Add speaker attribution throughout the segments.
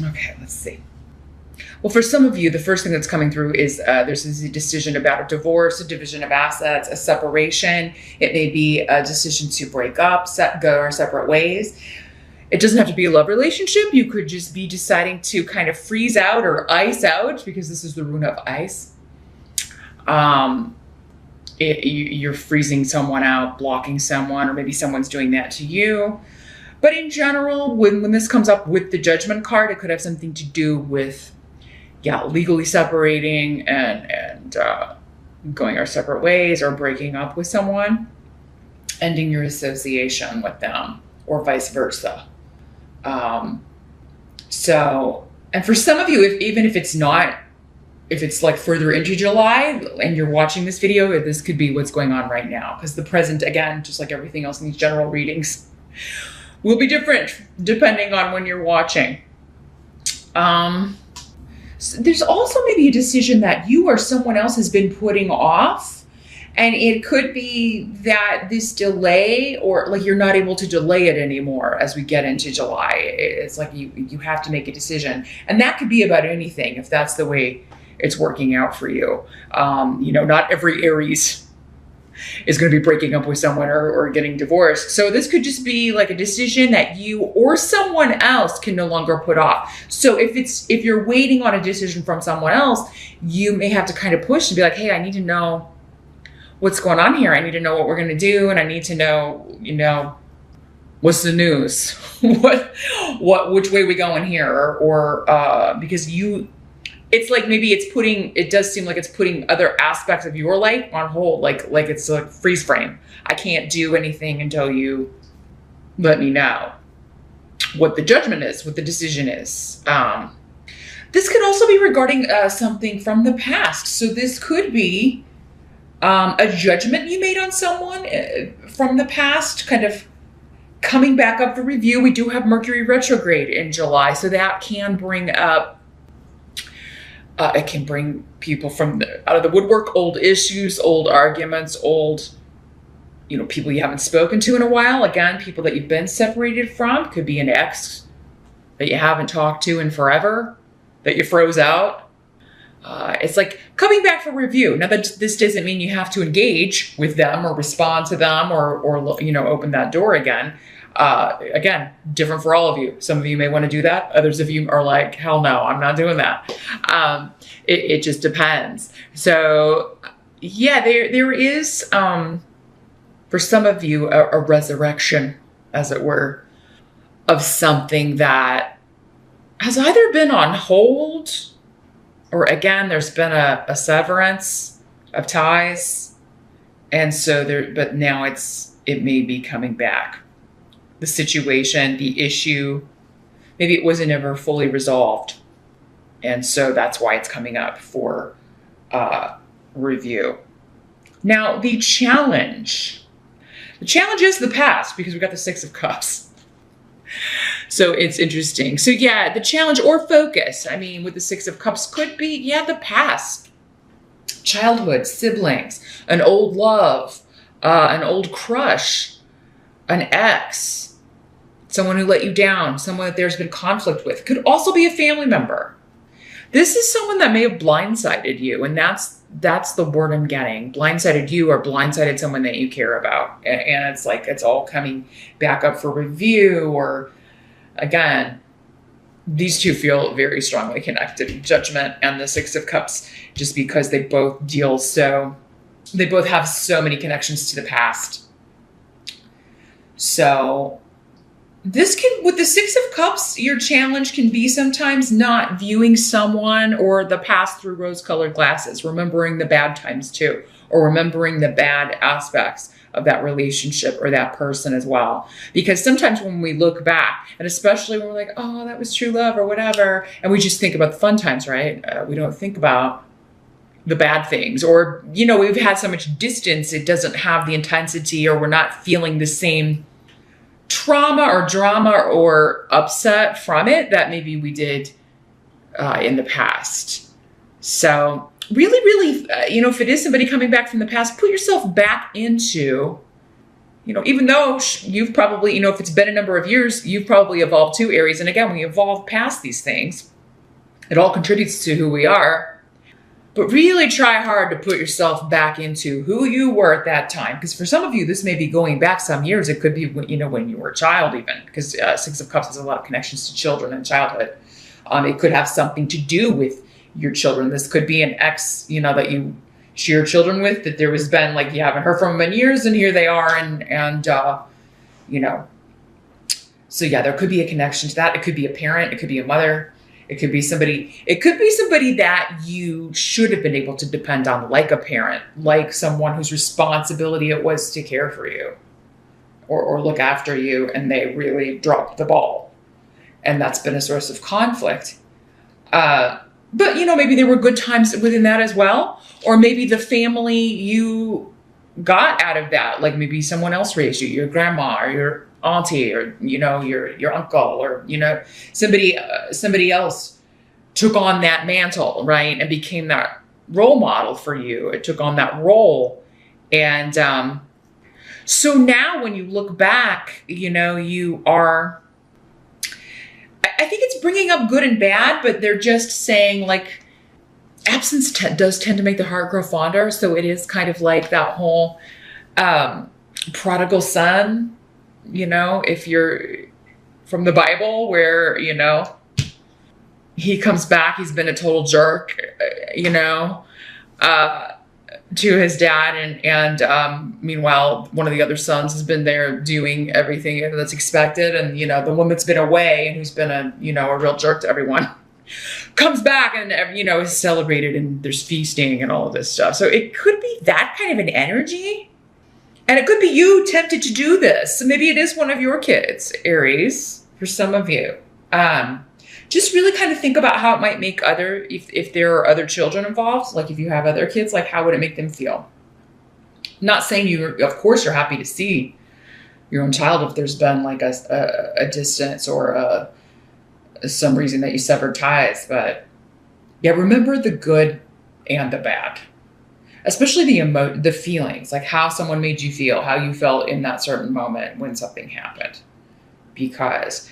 Speaker 1: Okay, let's see. Well, for some of you, the first thing that's coming through is there's a decision about a divorce, a division of assets, a separation. It may be a decision to break up, go our separate ways. It doesn't have to be a love relationship. You could just be deciding to kind of freeze out or ice out, because this is the rune of ice. You're freezing someone out, blocking someone, or maybe someone's doing that to you. But in general, when this comes up with the Judgment card, it could have something to do with, legally separating and going our separate ways, or breaking up with someone, ending your association with them, or vice versa. And for some of you, even if it's like further into July and you're watching this video, this could be what's going on right now, because the present, again, just like everything else in these general readings, will be different depending on when you're watching. So there's also maybe a decision that you or someone else has been putting off, and it could be that this delay, or like you're not able to delay it anymore as we get into July. It's like you have to make a decision, and that could be about anything if that's the way it's working out for you. Not every Aries is going to be breaking up with someone or getting divorced. So this could just be like a decision that you or someone else can no longer put off. So if you're waiting on a decision from someone else, you may have to kind of push and be like, hey, I need to know what's going on here. I need to know what we're going to do. And I need to know, what's the news? Which way we going here? Because it's like maybe it does seem like it's putting other aspects of your life on hold, like it's a freeze frame. I can't do anything until you let me know what the judgment is, what the decision is. This could also be regarding something from the past. So this could be a judgment you made on someone from the past, kind of coming back up for review. We do have Mercury retrograde in July, so that can bring up it can bring people out of the woodwork, old issues, old arguments, old, people you haven't spoken to in a while. Again, people that you've been separated from. Could be an ex that you haven't talked to in forever, that you froze out. It's like coming back for review. Now, this doesn't mean you have to engage with them or respond to them or open that door again. Again, different for all of you. Some of you may want to do that. Others of you are like, hell no, I'm not doing that. It just depends. So there is, for some of you, a resurrection, as it were, of something that has either been on hold, or again, there's been a severance of ties. And so but now it may be coming back. The situation, the issue, maybe it wasn't ever fully resolved. And so that's why it's coming up for review. Now, the challenge is the past, because we've got the Six of Cups. So it's interesting. So the challenge or focus, with the Six of Cups could be, the past, childhood, siblings, an old love, an old crush, an ex, someone who let you down, someone that there's been conflict with. Could also be a family member. This is someone that may have blindsided you, and that's the word I'm getting. Blindsided you, or blindsided someone that you care about. And it's like it's all coming back up for review, or again, these two feel very strongly connected, Judgment and the Six of Cups, just because they both have so many connections to the past. So with the Six of Cups, your challenge can be sometimes not viewing someone or the past through rose-colored glasses, remembering the bad times too, or remembering the bad aspects of that relationship or that person as well. Because sometimes when we look back, and especially when we're like, oh, that was true love or whatever, and we just think about the fun times, right? We don't think about the bad things, or, we've had so much distance, it doesn't have the intensity, or we're not feeling the same trauma or drama or upset from it that maybe we did in the past. So really, if it is somebody coming back from the past, put yourself back into You know, even though you've probably, you know, if it's been a number of years, you've probably evolved too, Aries. And again, we evolve past these things. It all contributes to who we are. But really try hard to put yourself back into who you were at that time. Because for some of you, this may be going back some years. It could be, you know, when you were a child even. Because Six of Cups has a lot of connections to children and childhood. It could have something to do with your children. This could be an ex, you know, that you share children with, that there has been like, you haven't heard from them in years, and here they are. And you know, so yeah, there could be a connection to that. It could be a parent. It could be a mother. It could be somebody that you should have been able to depend on, like a parent, like someone whose responsibility it was to care for you or look after you, and they really dropped the ball. And that's been a source of conflict. But, you know, maybe there were good times within that as well. Or maybe the family you got out of that, like maybe someone else raised you, your grandma or your auntie, or, you know, your uncle, or, you know, somebody else took on that mantle, right? And became that role model for you. It took on that role. And so now when you look back, you know, you are, I think it's bringing up good and bad, but they're just saying like absence does tend to make the heart grow fonder. So it is kind of like that whole prodigal son, you know, if you're from the Bible where, you know, he comes back, he's been a total jerk, you know, to his dad. And meanwhile, one of the other sons has been there doing everything that's expected. And, you know, the one that's been away and who's been a real jerk to everyone comes back and, you know, is celebrated, and there's feasting and all of this stuff. So it could be that kind of an energy. And it could be you tempted to do this. So maybe it is one of your kids, Aries, for some of you. Just really kind of think about how it might make if there are other children involved, like if you have other kids, like how would it make them feel? Not saying of course you're happy to see your own child if there's been like a distance or some reason that you severed ties. But yeah, remember the good and the bad, especially the feelings, like how someone made you feel, how you felt in that certain moment when something happened, because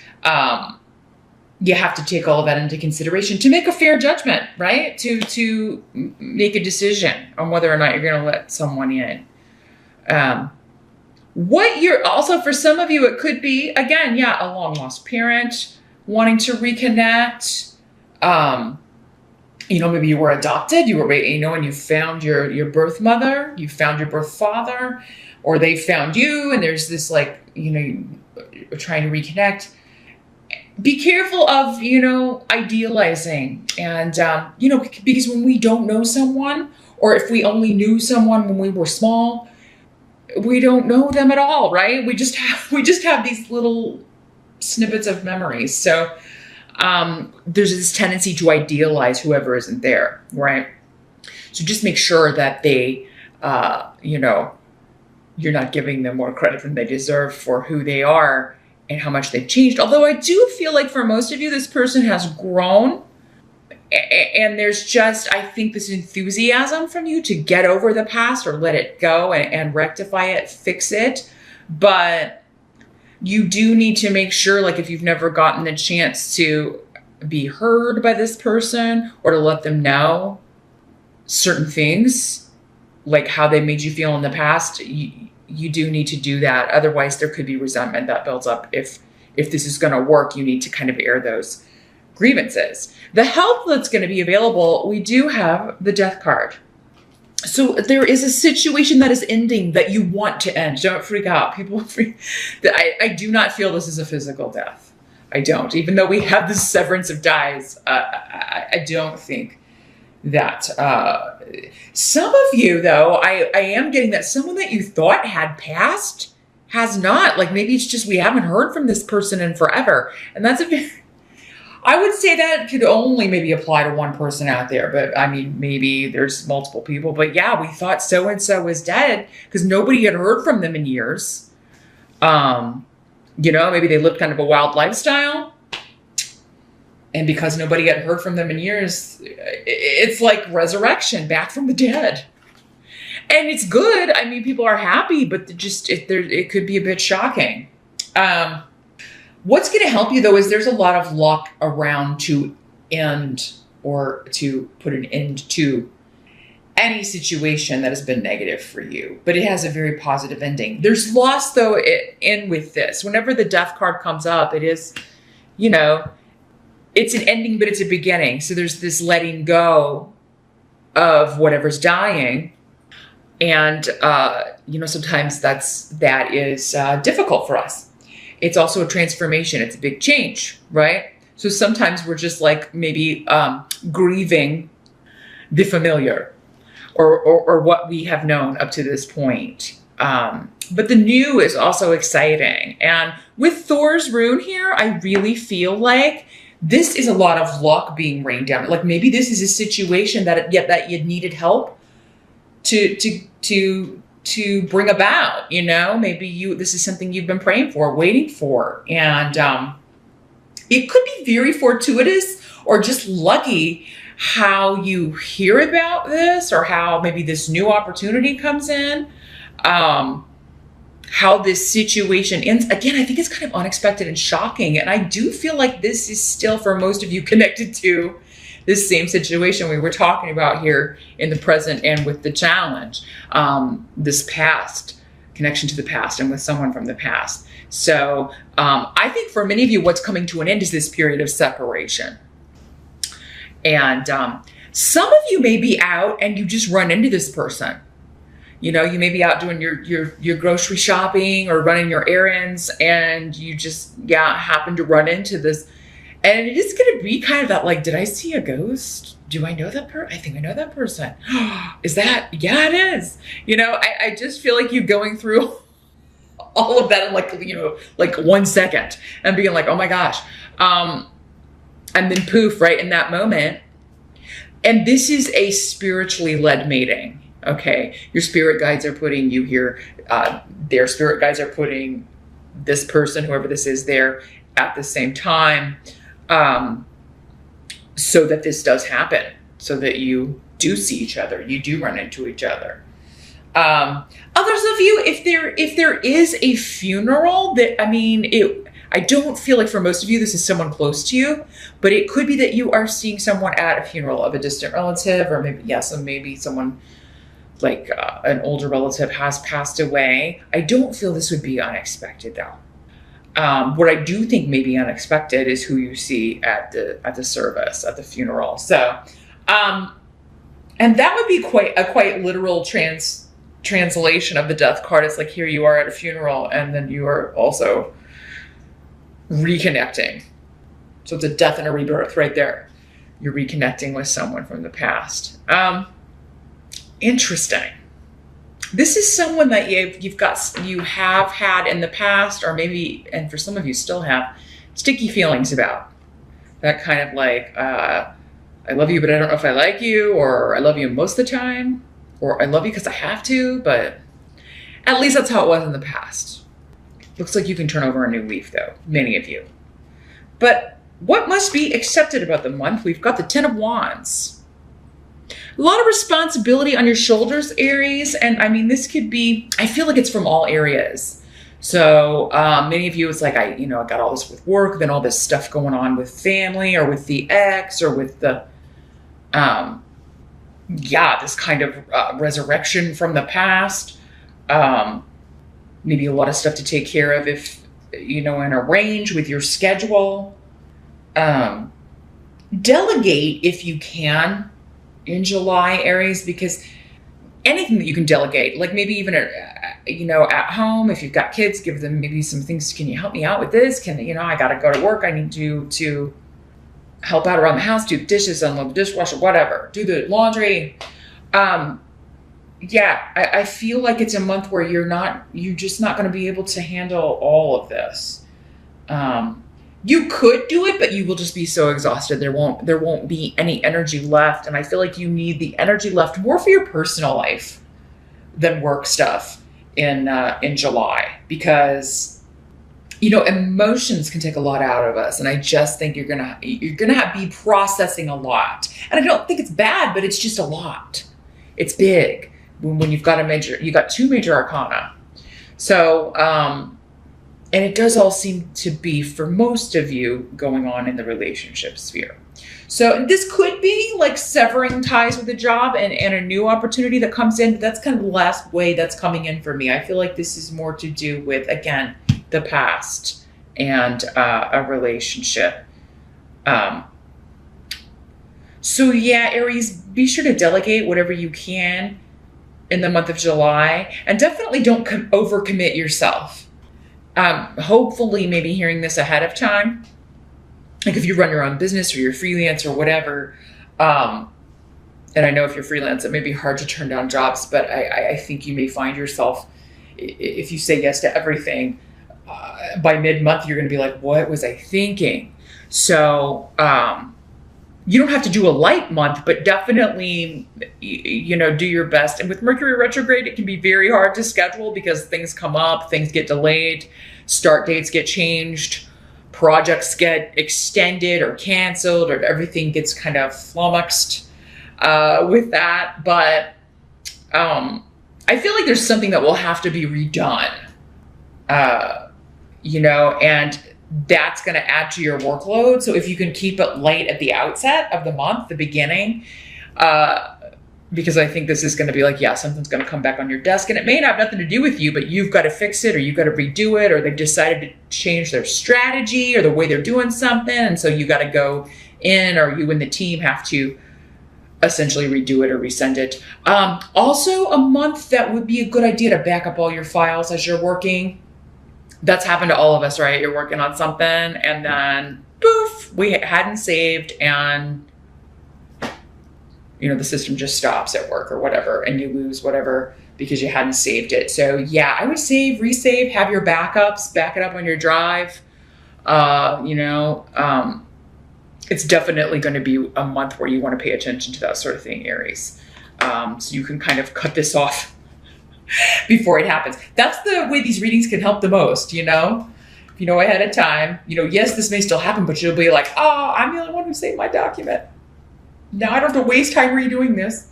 Speaker 1: you have to take all of that into consideration to make a fair judgment, right? To make a decision on whether or not you're going to let someone in. Also for some of you, it could be, again, yeah, a long lost parent wanting to reconnect. You know, maybe you were adopted, and you found your birth mother, you found your birth father, or they found you, and there's this like, you know, you're trying to reconnect. Be careful of, you know, idealizing. And, you know, because when we don't know someone, or if we only knew someone when we were small, we don't know them at all, right? We just have these little snippets of memories. So there's this tendency to idealize whoever isn't there, right? So just make sure that they, you know, you're not giving them more credit than they deserve for who they are and how much they've changed. Although I do feel like for most of you, this person has grown, and there's just, I think, this enthusiasm from you to get over the past or let it go and rectify it, fix it. But you do need to make sure, like if you've never gotten the chance to be heard by this person or to let them know certain things, like how they made you feel in the past, you do need to do that. Otherwise, there could be resentment that builds up. If this is going to work, you need to kind of air those grievances. The help that's going to be available, we do have the Death card. So there is a situation that is ending that you want to end. Don't freak out. People freak. I do not feel this is a physical death. I don't. Even though we have this severance of ties, I don't think that. Some of you, though, I am getting that someone that you thought had passed has not. Like maybe it's just we haven't heard from this person in forever. And that's I would say that could only maybe apply to one person out there. But I mean, maybe there's multiple people. But yeah, we thought so-and-so was dead because nobody had heard from them in years. You know, maybe they lived kind of a wild lifestyle. And because nobody had heard from them in years, it's like resurrection, back from the dead. And it's good. I mean, people are happy, but it could be a bit shocking. What's going to help you though is there's a lot of luck around to end or to put an end to any situation that has been negative for you, but it has a very positive ending. There's loss though in with this. Whenever the death card comes up, it is, you know, it's an ending, but it's a beginning. So there's this letting go of whatever's dying. And, you know, sometimes that is difficult for us. It's also a transformation. It's a big change, right? So sometimes we're just like maybe grieving the familiar or what we have known up to this point. But the new is also exciting. And with Thor's rune here, I really feel like this is a lot of luck being rained down. Like maybe this is a situation that you needed help to bring about, you know, maybe this is something you've been praying for, waiting for. And it could be very fortuitous or just lucky how you hear about this or how maybe this new opportunity comes in, how this situation ends. Again, I think it's kind of unexpected and shocking. And I do feel like this is still for most of you connected to this same situation we were talking about here in the present and with the challenge, this past connection to the past and with someone from the past. So I think for many of you, what's coming to an end is this period of separation. And some of you may be out and you just run into this person. You know, you may be out doing your grocery shopping or running your errands and you just, happen to run into this. And it is going to be kind of that, like, did I see a ghost? Do I know that person? I think I know that person. Is that? Yeah, it is. You know, I just feel like you going through all of that in like, you know, like 1 second and being like, oh my gosh. And then poof, right in that moment. And this is a spiritually led mating. Okay. Your spirit guides are putting you here. Their spirit guides are putting this person, whoever this is, there at the same time. So that this does happen, so that you do see each other, you do run into each other. Others of you, if there is a funeral that, I mean, I don't feel like for most of you, this is someone close to you, but it could be that you are seeing someone at a funeral of a distant relative, or maybe someone like an older relative has passed away. I don't feel this would be unexpected though. What I do think may be unexpected is who you see at the service, at the funeral. So, and that would be quite literal translation of the death card. It's like, here you are at a funeral and then you are also reconnecting. So it's a death and a rebirth right there. You're reconnecting with someone from the past. Interesting. This is someone that you have had in the past, or maybe, and for some of you still have, sticky feelings about. That kind of like, I love you, but I don't know if I like you, or I love you most of the time, or I love you because I have to, but at least that's how it was in the past. Looks like you can turn over a new leaf though, many of you. But what must be accepted about the month? We've got the 10 of Wands. A lot of responsibility on your shoulders, Aries. And I mean, this could be, I feel like it's from all areas. So many of you, it's like, I got all this with work, then all this stuff going on with family or with the ex or with the, this kind of resurrection from the past. Maybe a lot of stuff to take care of if, in a range with your schedule. Delegate if you can in July, Aries, because anything that you can delegate, like maybe even at home, if you've got kids, give them maybe some things. Can you help me out with this? I got to go to work. I need to help out around the house, do dishes, unload the dishwasher, whatever, do the laundry. I feel like it's a month where you're just not going to be able to handle all of this. You could do it, but you will just be so exhausted. There won't be any energy left. And I feel like you need the energy left more for your personal life than work stuff in July, because, emotions can take a lot out of us. And I just think you're going to be processing a lot. And I don't think it's bad, but it's just a lot. It's big. when you've got you got 2 major arcana. So, and it does all seem to be, for most of you, going on in the relationship sphere. So this could be like severing ties with a job and a new opportunity that comes in. That's kind of the last way that's coming in for me. I feel like this is more to do with, again, the past and a relationship. So yeah, Aries, be sure to delegate whatever you can in the month of July, and definitely don't overcommit yourself. Hopefully maybe hearing this ahead of time. Like if you run your own business or you're freelance or whatever, and I know if you're freelance, it may be hard to turn down jobs, but I think you may find yourself, if you say yes to everything, by mid-month, you're going to be like, what was I thinking? So you don't have to do a light month, but definitely, you know, do your best. And with Mercury retrograde, it can be very hard to schedule because things come up, things get delayed, start dates get changed, projects get extended or canceled, or everything gets kind of flummoxed with that. But I feel like there's something that will have to be redone, you know, and that's going to add to your workload. So if you can keep it light at the outset of the month, the beginning, because I think this is going to be like, yeah, something's going to come back on your desk, and it may have nothing to do with you, but you've got to fix it, or you've got to redo it, or they've decided to change their strategy or the way they're doing something. And so you got to go in, or you and the team have to essentially redo it or resend it. Also a month that would be a good idea to back up all your files as you're working. That's happened to all of us, right? You're working on something and then poof, we hadn't saved, and you know, the system just stops at work or whatever, and you lose whatever because you hadn't saved it. So yeah, I would save, resave, have your backups, back it up on your drive. You know, it's definitely going to be a month where you want to pay attention to that sort of thing, Aries. So you can kind of cut this off before it happens. That's the way these readings can help the most, you know? If you know ahead of time, you know, yes, this may still happen, but you'll be like, oh, I'm the only one who saved my document. Now I don't have to waste time redoing this.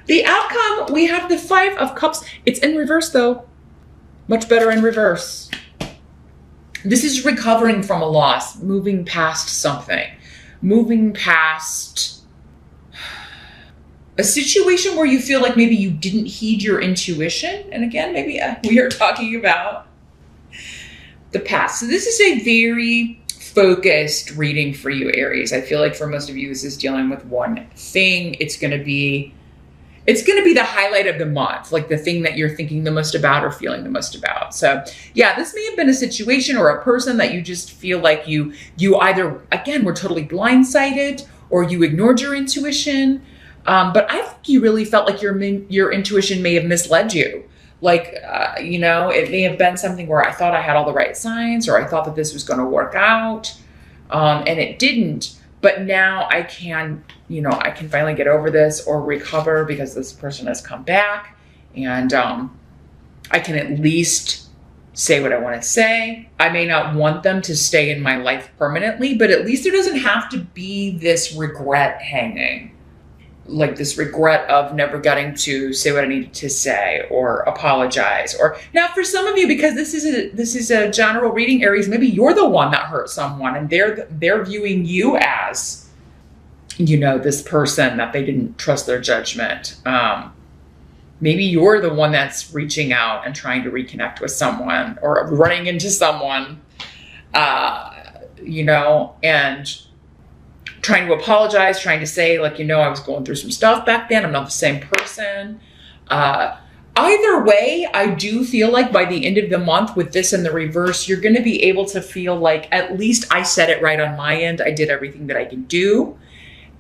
Speaker 1: The outcome, we have the 5 of Cups. It's in reverse though. Much better in reverse. This is recovering from a loss, moving past something, moving past a situation where you feel like maybe you didn't heed your intuition. And again, maybe we are talking about the past. So this is a very focused reading for you, Aries. I feel like for most of you, this is dealing with one thing. It's going to be the highlight of the month, like the thing that you're thinking the most about or feeling the most about. So yeah, this may have been a situation or a person that you just feel like you either, again, were totally blindsided, or you ignored your intuition. But I think you really felt like your intuition may have misled you. Like, you know, it may have been something where I thought I had all the right signs, or I thought that this was going to work out, and it didn't. But now I can, you know, I can finally get over this or recover because this person has come back, and I can at least say what I want to say. I may not want them to stay in my life permanently, but at least there doesn't have to be this regret hanging. Like this regret of never getting to say what I needed to say or apologize. Or now for some of you, because this is a general reading, Aries, maybe you're the one that hurt someone and they're viewing you as, you know, this person that they didn't trust their judgment. Maybe you're the one that's reaching out and trying to reconnect with someone, or running into someone, you know, and trying to apologize, trying to say, like, you know, I was going through some stuff back then. I'm not the same person. Either way, I do feel like by the end of the month with this in the reverse, you're going to be able to feel like at least I said it right on my end. I did everything that I can do.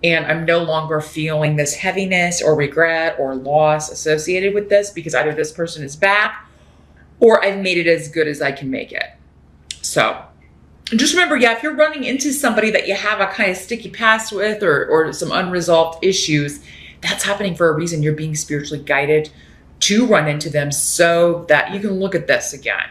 Speaker 1: And I'm no longer feeling this heaviness or regret or loss associated with this, because either this person is back or I've made it as good as I can make it. So just remember, yeah, if you're running into somebody that you have a kind of sticky past with, or some unresolved issues, that's happening for a reason. You're being spiritually guided to run into them so that you can look at this again.